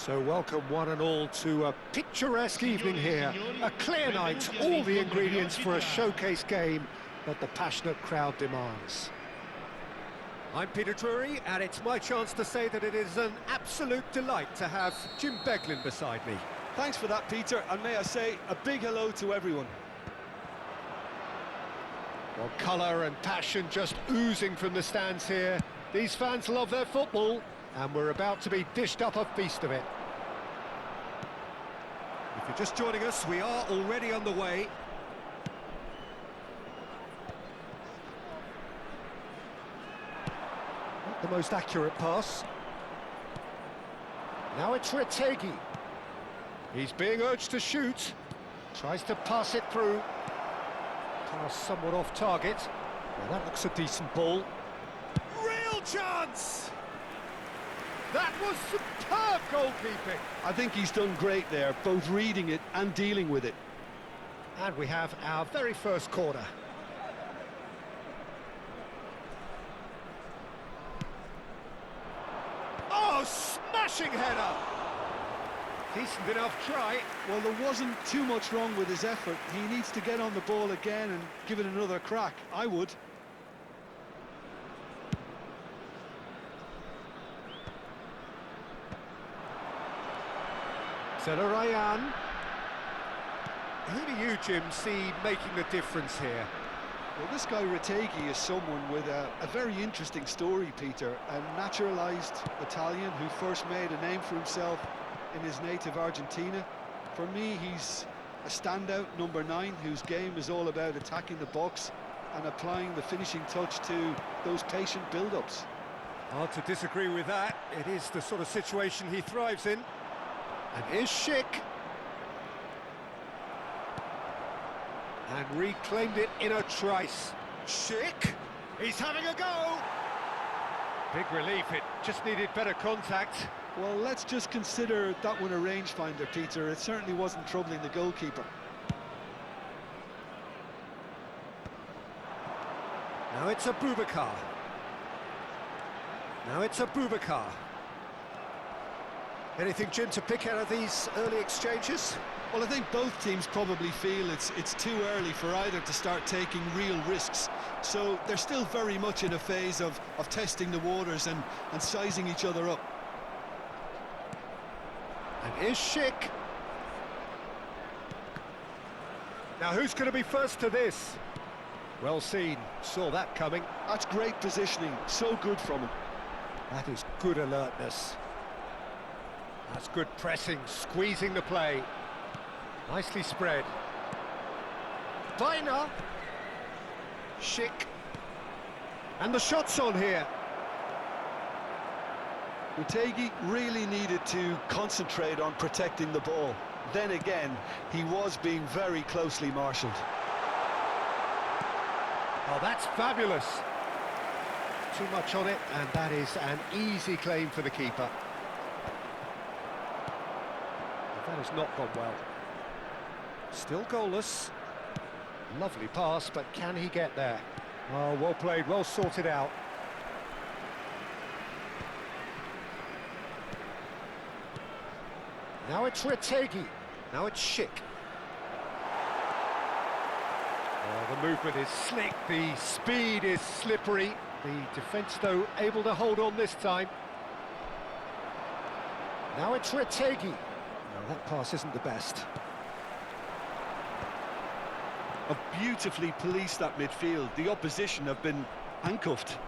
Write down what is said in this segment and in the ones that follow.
So welcome one and all to a picturesque evening here. A clear night, all the ingredients for a showcase game that the passionate crowd demands. I'm Peter Drury, and it's my chance to say that it is an absolute delight to have Jim Beglin beside me. Thanks for that, Peter, and may I say a big hello to everyone. Well, colour and passion just oozing from the stands here. These fans love their football, and we're about to be dished up a feast of it. If you're just joining us, we are already underway. Not the most accurate pass. Now it's Retegi. He's being urged to shoot. Tries to pass it through. Pass somewhat off target. Well, that looks a decent ball. Real chance! That was superb goalkeeping. I think he's done great there, both reading it and dealing with it. And we have our very first corner. Oh, smashing header! Decent enough try. Well, there wasn't too much wrong with his effort. He needs to get on the ball again and give it another crack. I would. Ryan. Who do you, Jim, see making the difference here? Well, this guy Retegi is someone with a very interesting story, Peter. A naturalised Italian who first made a name for himself in his native Argentina. For me, he's a standout number 9 whose game is all about attacking the box and applying the finishing touch to those patient build-ups. Hard to disagree with that. It is the sort of situation he thrives in. And here's Schick. And reclaimed it in a trice. Schick! He's having a go! Big relief, it just needed better contact. Well, let's just consider that one a rangefinder, Peter. It certainly wasn't troubling the goalkeeper. Now it's a Boubacar. Now it's a Boubacar. Anything, Jim, to pick out of these early exchanges? Well, I think both teams probably feel it's too early for either to start taking real risks. So they're still very much in a phase of testing the waters and sizing each other up. And here's Schick. Now who's going to be first to this? Well seen, saw that coming. That's great positioning, so good from him. That is good alertness. That's good pressing, squeezing the play. Nicely spread. Biner. Schick. And the shot's on here. Retegi really needed to concentrate on protecting the ball. Then again, he was being very closely marshalled. Oh, that's fabulous. Too much on it, and that is an easy claim for the keeper. That has not gone well. Still goalless. Lovely pass, but can he get there? Oh, well played, well sorted out. Now it's Retegi. Now it's Schick. Oh, the movement is slick, the speed is slippery. The defence, though, able to hold on this time. Now it's Retegi. No, that pass isn't the best. Have beautifully policed that midfield. The opposition have been handcuffed.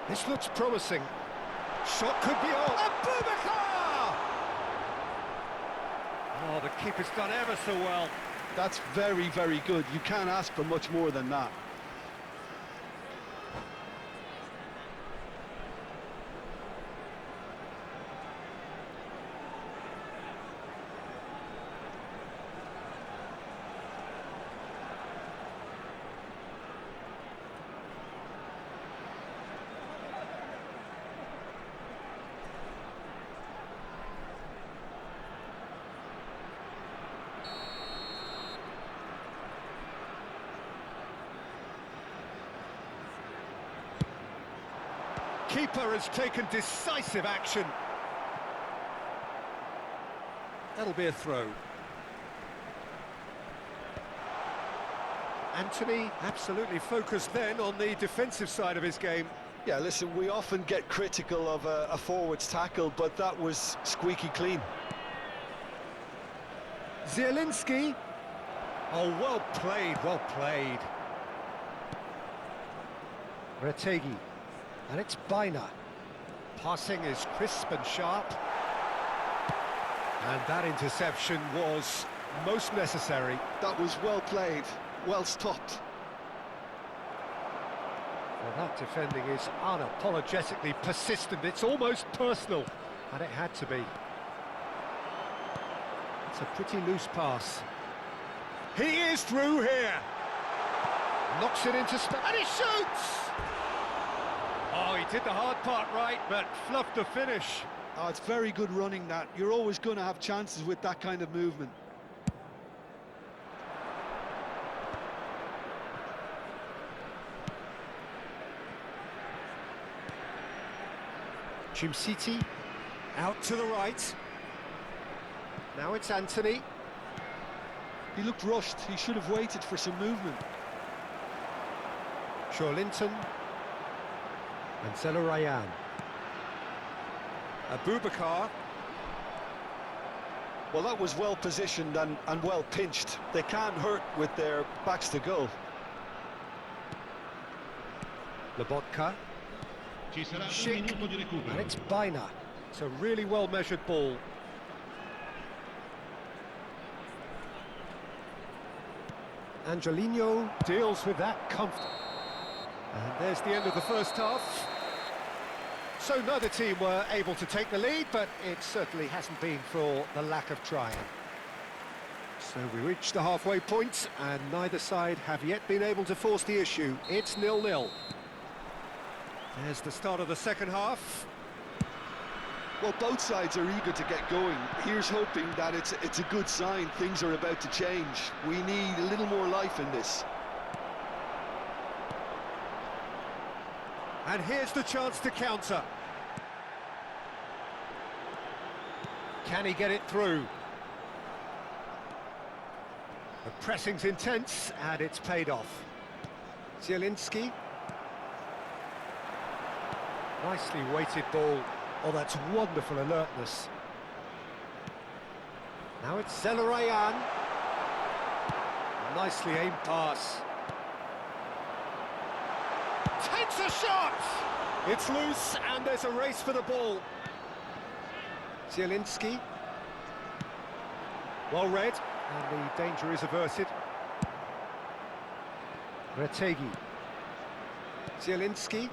This looks promising. Shot could be on. A Boubacar! Oh, the keeper's done ever so well. That's very, very good. You can't ask for much more than that. Keeper has taken decisive action. That'll be a throw. Anthony absolutely focused then on the defensive side of his game. Yeah, listen, we often get critical of a forward's tackle, but that was squeaky clean. Zielinski. Oh, well played, well played. Retegi. And it's Bina. Passing is crisp and sharp. And that interception was most necessary. That was well played, well stopped. Well, that defending is unapologetically persistent. It's almost personal, and it had to be. It's a pretty loose pass. He is through here. Knocks it into space, and he shoots! Oh, he did the hard part right, but fluffed the finish. Oh, it's very good running, that. You're always going to have chances with that kind of movement. Chimsiti out to the right. Now it's Anthony. He looked rushed. He should have waited for some movement. Linton and Zelarayan. Abubakar. Well, that was well positioned and well pinched. They can't hurt with their backs to goal. Lobotka. Schick. And it's Bina. It's a really well-measured ball. Angelino deals with that comfort. And there's the end of the first half. So neither team were able to take the lead, but it certainly hasn't been for the lack of trying. So we reach the halfway point, and neither side have yet been able to force the issue. It's 0-0. There's the start of the second half. Well, both sides are eager to get going. Here's hoping that it's a good sign. Things are about to change. We need a little more life in this. And here's the chance to counter. Can he get it through? The pressing's intense, and it's paid off. Zielinski. Nicely weighted ball. Oh, that's wonderful alertness. Now it's Zelarayan. Nicely aimed pass. Takes a shot! It's loose, and there's a race for the ball. Zielinski. Well read, and the danger is averted. Retegi. Zielinski.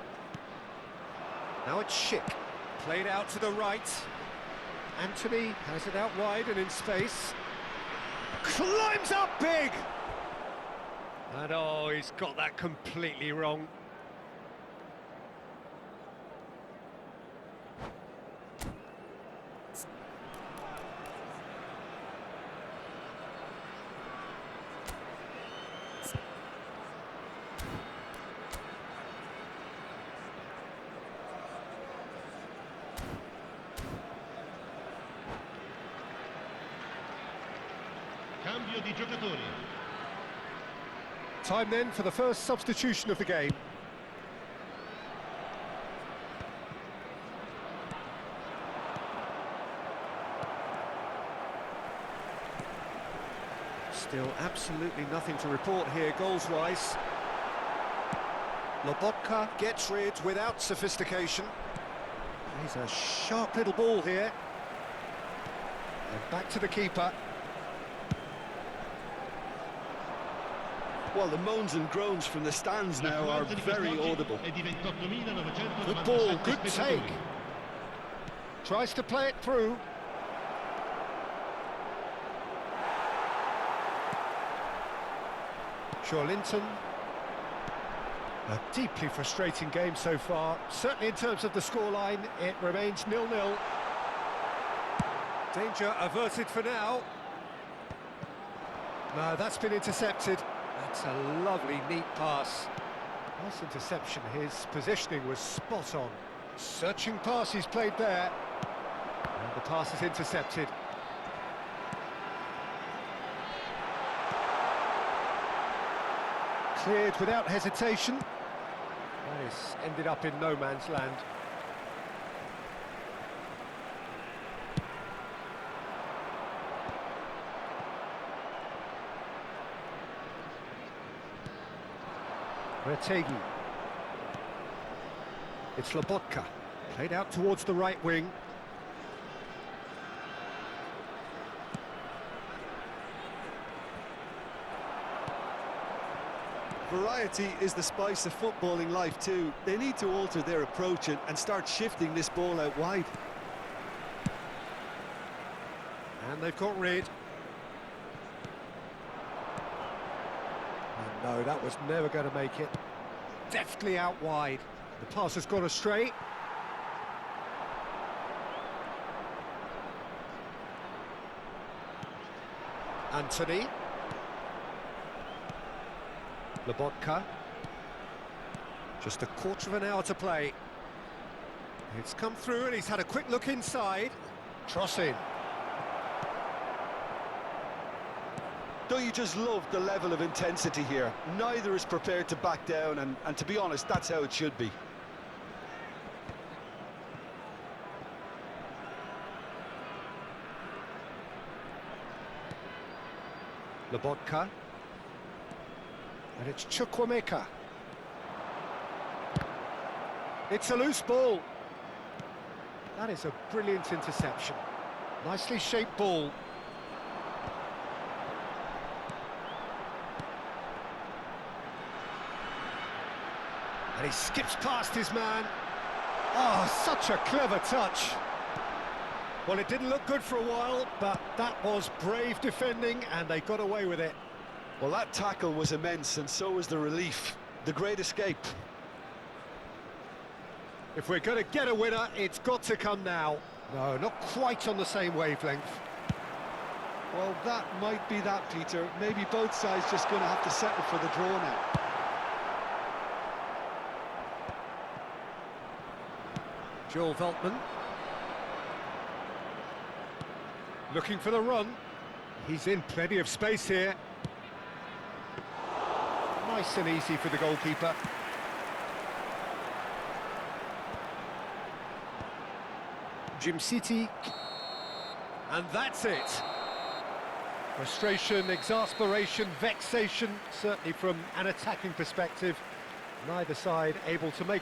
Now it's Schick. Played out to the right. Anthony has it out wide and in space. Climbs up big! And oh, he's got that completely wrong. Cambio di giocatori. Time then for the first substitution of the game. Still absolutely nothing to report here goals-wise. Lobotka gets rid without sophistication. He's a sharp little ball here. And back to the keeper. Well, the moans and groans from the stands now are very audible. Good ball, good take. Tries to play it through. Linton. A deeply frustrating game so far. Certainly in terms of the scoreline, it remains 0-0. Danger averted for now. No, that's been intercepted. That's a lovely, neat pass. Nice interception. His positioning was spot on. Searching pass he's played there. And the pass is intercepted. Cleared without hesitation. Nice, ended up in no man's land. Retegi. It's Lobotka, played out towards the right wing. Variety is the spice of footballing life too. They need to alter their approach and start shifting this ball out wide. And they've got rid. Oh, no, that was never going to make it. Deftly out wide. The pass has gone astray. Anthony. Lobotka. Just a quarter of an hour to play. It's come through and he's had a quick look inside. Cross in. Don't you just love the level of intensity here? Neither is prepared to back down, and to be honest, that's how it should be. Lobotka. And it's Chukwuemeka. It's a loose ball. That is a brilliant interception. Nicely shaped ball. And he skips past his man. Oh, such a clever touch. Well, it didn't look good for a while, but that was brave defending, and they got away with it. Well, that tackle was immense, and so was the relief. The great escape. If we're going to get a winner, it's got to come now. No, not quite on the same wavelength. Well, that might be that, Peter. Maybe both sides just going to have to settle for the draw now. Joel Veltman. Looking for the run. He's in plenty of space here. Nice and easy for the goalkeeper. Jim City. And that's it. Frustration, exasperation, vexation, certainly from an attacking perspective. Neither side able to make